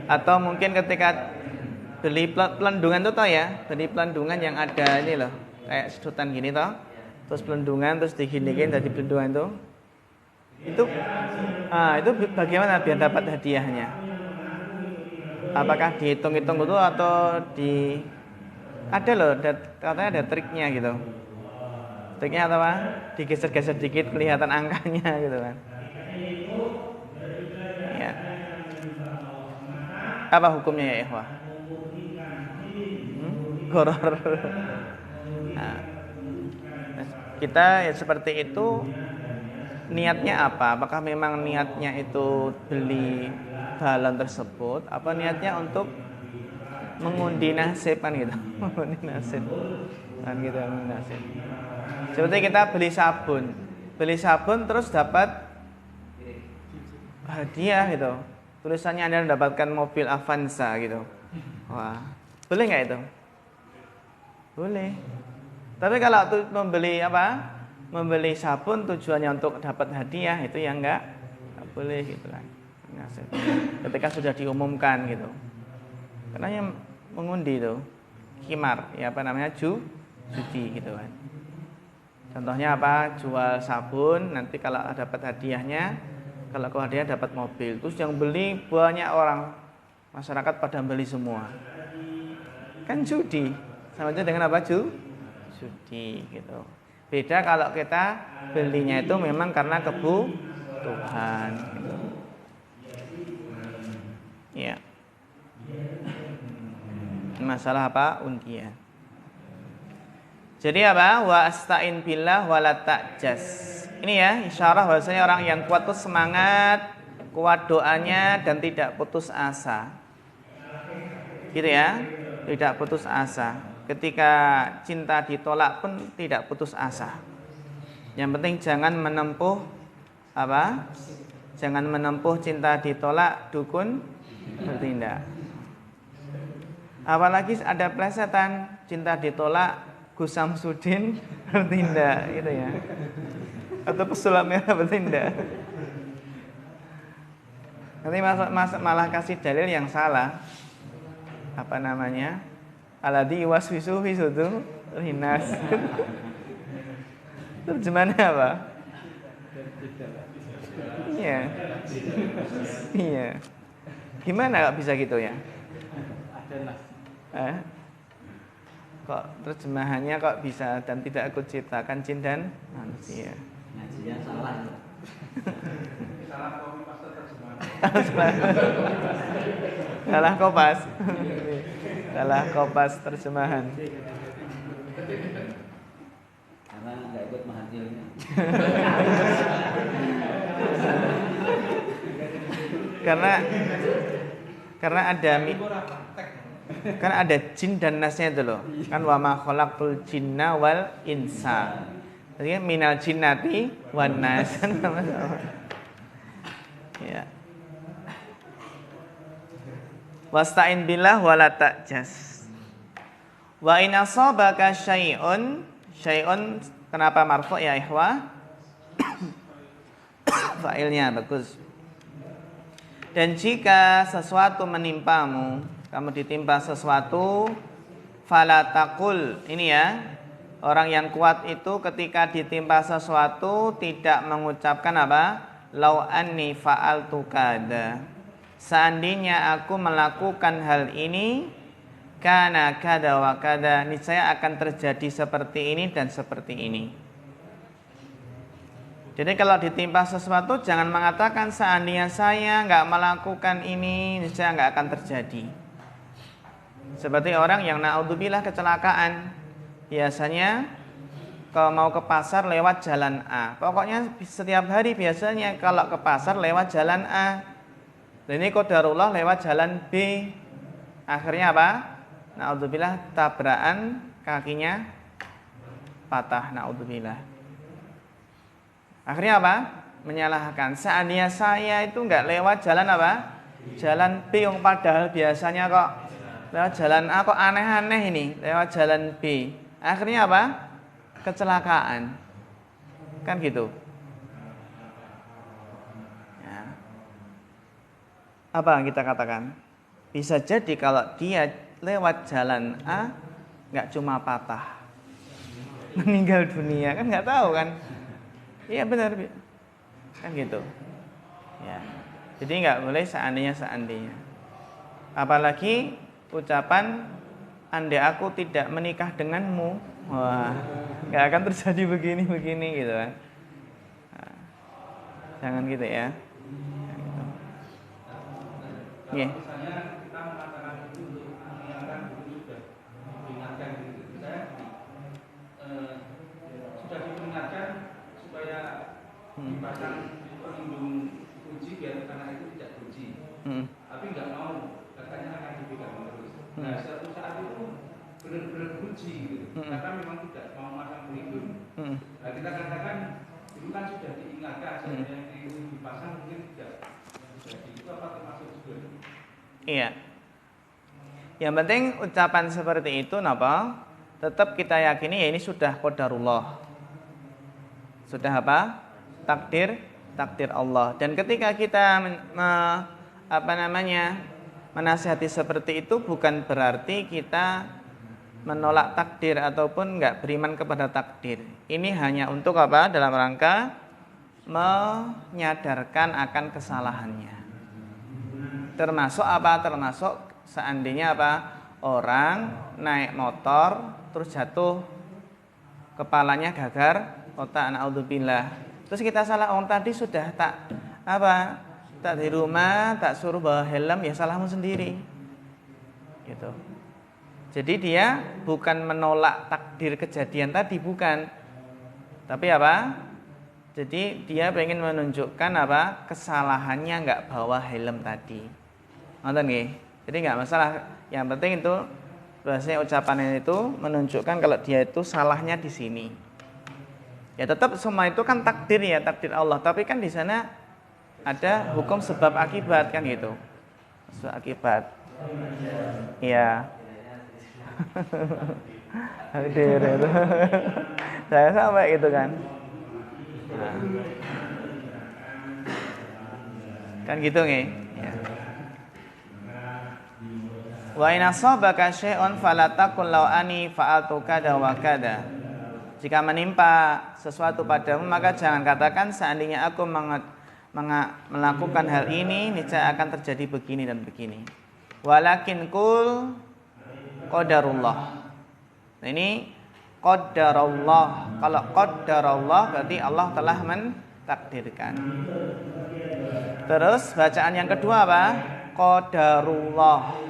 Atau mungkin ketika beli pelendungan tuh toh ya, beli pelendungan yang ada ini loh, kayak sedotan gini toh, terus pelendungan terus diginiin jadi pelendungan tuh. Itu bagaimana biar dapat hadiahnya? Apakah dihitung-hitung gitu atau ada loh, katanya ada triknya gitu. Triknya apa? Digeser-geser dikit kelihatan angkanya gitu kan. Ya. Apa hukumnya ya ikhwah? Horor. Nah, kita ya seperti itu, niatnya apa? Apakah memang niatnya itu beli balon tersebut? Apa niatnya untuk mengundi nasib kan gitu? Mengundi nasib. Kan gitu, mengundi nasib. Seperti kita beli sabun terus dapat hadiah gitu. Tulisannya Anda mendapatkan mobil Avanza gitu. Wah, boleh nggak itu? Boleh. Tapi kalau membeli sabun tujuannya untuk dapat hadiah, itu yang nggak boleh gitu kan. Ketika sudah diumumkan gitu. Karena yang mengundi itu khimar, ya judi gitu kan. Contohnya jual sabun, nanti kalau dapat hadiahnya, kalau kau hadiah dapat mobil, terus yang beli banyak orang, masyarakat pada beli semua, kan judi, sama aja dengan judi gitu. Beda kalau kita belinya itu memang karena kebutuhan gitu. Ya, masalah undian. Jadi wa asta'in billah wala ta'jas. Ini ya isyarah bahwasanya orang yang kuat itu semangat, kuat doanya dan tidak putus asa. Gitu ya, tidak putus asa. Ketika cinta ditolak pun tidak putus asa. Yang penting jangan menempuh Jangan menempuh cinta ditolak dukun bertindak. Apalagi ada plesetan cinta ditolak Gus Samsudin bertindak gitu ya. Atau pesulap merah bertindak. Nanti malah kasih dalil yang salah. Alladzi waswisu fi sudur rinas. Terjemahannya apa? Iya. Gimana kok bisa gitu ya? Kok terjemahannya kok bisa dan tidak aku ciptakan jin dan manusia? Ngajinya salah. Salah copy paste terjemahan. Salah kopas. Salah kopas terjemahan. Karena ikut mahathirnya. karena ada jin dan nasnya itu loh. Kan wa ma khalaqtul jinna wal insa. Jadi minal jinnati wan nas. Ya. Wasta'in billah wala ta'jas. Wa in asabaka syai'un kenapa marfu' ya ikhwah? Fa'ilnya bagus. Dan jika sesuatu menimpamu, kamu ditimpa sesuatu, fala taqul. Ini ya. Orang yang kuat itu ketika ditimpa sesuatu tidak mengucapkan apa? Lau anni fa'altu kada. Seandainya aku melakukan hal ini, kana kada wa kada, niscaya akan terjadi seperti ini dan seperti ini. Jadi kalau ditimpa sesuatu jangan mengatakan seandainya saya nggak melakukan ini, niscaya nggak akan terjadi. Seperti orang yang naudzubillah kecelakaan. Biasanya kalau mau ke pasar lewat jalan A. Pokoknya setiap hari biasanya kalau ke pasar lewat jalan A. Dan ini qadarullah lewat jalan B. Akhirnya apa? Naudzubillah tabrakan, kakinya patah, naudzubillah. Akhirnya apa? Menyalahkan. Seandainya saya itu enggak lewat jalan apa? Jalan B, yang padahal biasanya kok lewat jalan A, kok aneh-aneh ini, lewat jalan B. Akhirnya apa? Kecelakaan. Kan gitu. Ya. Apa yang kita katakan? Bisa jadi kalau dia lewat jalan A, nggak cuma patah, meninggal dunia, kan nggak tahu kan? Iya benar, kan gitu. Ya. Jadi nggak boleh seandainya. Apalagi ucapan andai aku tidak menikah denganmu, wah, nggak akan terjadi begini gitu kan? Nah, jangan gitu ya. Yeah. Dipasang pelindung uji biar anak itu tidak beruji, tapi nggak mau, katanya akan dipegang terus. Nah suatu saat itu benar-benar beruji gitu, karena memang tidak mau masang pelindung. Nah kita katakan dulu kan sudah diingatkan, yang dipasang mungkin tidak jadi, itu apa termasuk juga? Iya. Yang penting ucapan seperti itu napa? Tetap kita yakini ya ini sudah qadarullah. Sudah apa? Takdir Allah. Dan ketika kita menasihati seperti itu bukan berarti kita menolak takdir ataupun enggak beriman kepada takdir. Ini hanya untuk apa? Dalam rangka menyadarkan akan kesalahannya. Termasuk apa? Termasuk seandainya apa? Orang naik motor terus jatuh, kepalanya gagar otak, naudzubillah. Terus kita salah, tadi sudah tak di rumah, tak suruh bawa helm, ya salahmu sendiri. Gitu. Jadi dia bukan menolak takdir kejadian tadi, bukan. Tapi apa? Jadi dia pengen menunjukkan apa? Kesalahannya enggak bawa helm tadi. Nonton nggih? Jadi enggak masalah. Yang penting itu bahasanya ucapannya itu menunjukkan kalau dia itu salahnya di sini. Ya tetap semua itu kan takdir ya, takdir Allah. Tapi kan di sana ada hukum sebab akibat kan gitu. Sebab akibat. Iya. Hadir itu. Saya sampai gitu kan. Nah. Kan gitu nih. Ya. Wa in asabaka syai'un fala taqul law ani fa'altu kada wa kada. Jika menimpa sesuatu padamu maka jangan katakan seandainya aku melakukan hal ini niscaya akan terjadi begini dan begini. Walakin kul qadarullah. Nah, ini qadarullah. Kalau qadarullah berarti Allah telah mentakdirkan. Terus bacaan yang kedua apa? Qadarullah.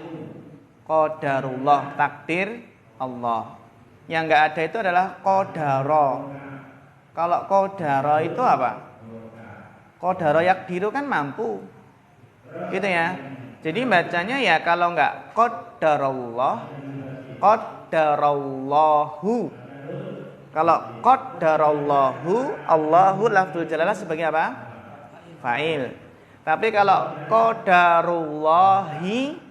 Qadarullah, takdir Allah. Yang enggak ada itu adalah qadara. Kalau qadara itu apa? Qadara yakdiru kan mampu. Gitu ya. Jadi bacanya ya kalau enggak qadarallah, qadarallahu. Kalau qadarallahu, Allahu lafzul jalalah sebagai apa? Fa'il. Tapi kalau qadarullahi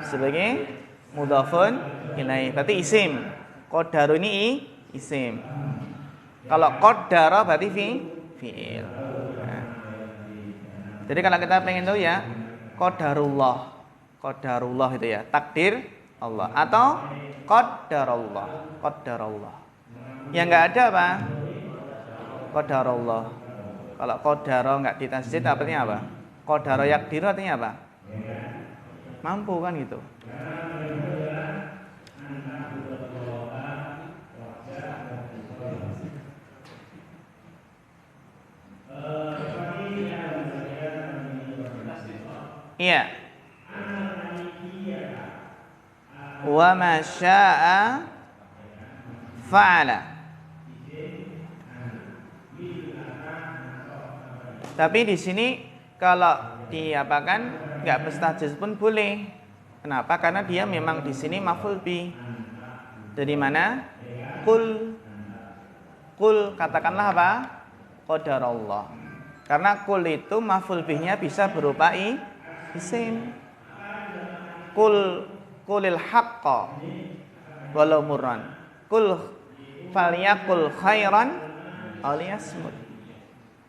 sebagai mudhafun ilaih, berarti isim. Qadaru ini isim. Kalau qadara berarti fi'il. Nah. Jadi kalau kita pengen tahu ya, qadarullah. Qadarullah itu ya, takdir Allah atau qadarullah, qadarullah. Yang enggak ada apa? Qadarullah. Kalau qadara enggak ditasydid artinya apa? Qadara yakdiru artinya apa? Mampu kan gitu. Iya. Wa ma syaa fa'ala. Tapi di sini kalau diapakan enggak mustajaz pun boleh. Kenapa? Karena dia memang di sini maf'ul bi. Dari mana? Qul katakanlah apa? Qadarallah. Karena qul itu maf'ul bihnya bisa berupa isim. Qulil haqqa walau murran. Qul falyaqul khairan aw liyasmut.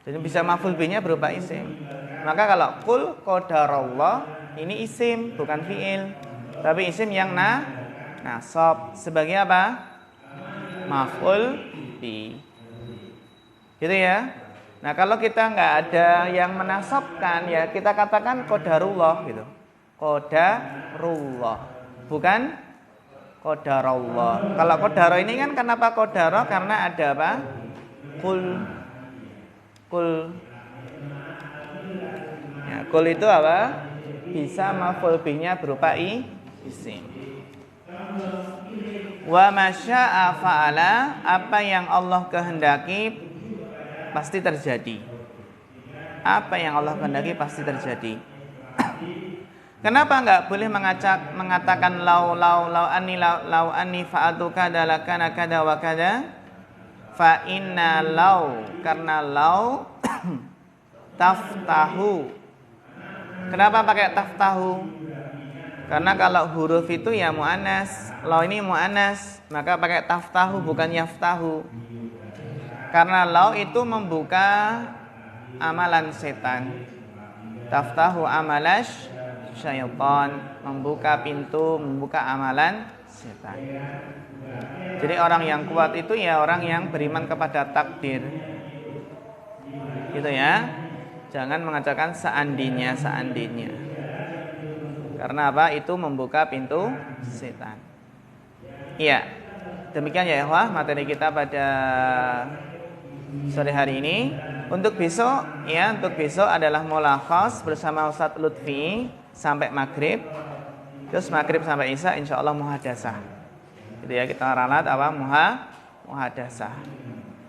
Jadi bisa maf'ul bihnya berupa isim. Maka kalau qul qadarallah ini isim bukan fi'il. Tapi isim yang nasab sebagai apa? Maf'ul bi. Gitu ya. Nah, kalau kita nggak ada yang menasabkan ya kita katakan qadarullah gitu. Qadarullah. Bukan qadarallah. Kalau qadara ini kan kenapa qadara? Karena ada apa? Qul. Ya, qul itu apa? Bisa maf'ul bihnya berupa isim. Wa ma syaa fa'ala, apa yang Allah kehendaki pasti terjadi. Apa yang Allah kehendaki pasti terjadi. Kenapa enggak boleh mengatakan lau anni fa'atu kada lakana kada wa kada? Fa inna lau, karena lau taftahu. Kenapa pakai taftahu? Karena kalau huruf itu ya mu'annas, lau ini mu'annas, maka pakai taftahu bukan yaftahu. Karena lau itu membuka amalan setan. Taftahu amalash syaitan, membuka pintu, membuka amalan setan. Jadi orang yang kuat itu ya orang yang beriman kepada takdir. Gitu ya. Jangan mengatakan seandainya. Karena apa? Itu membuka pintu setan. Iya. Demikian ya ikhwah materi kita pada sore hari ini. Untuk besok adalah mulakhas bersama Ustadz Lutfi sampai maghrib. Terus maghrib sampai isya insyaallah muhadasah. Gitu ya, kita ralat apa? Muhadasah.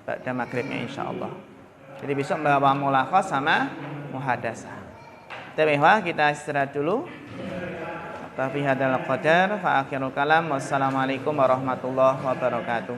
Pada maghribnya insyaallah. Jadi besok membawa mulakhas sama muhadasah. Tapi kita istirahat dulu. Tapi hadal qadar fa akhirul kalam. Wassalamualaikum warahmatullahi wabarakatuh.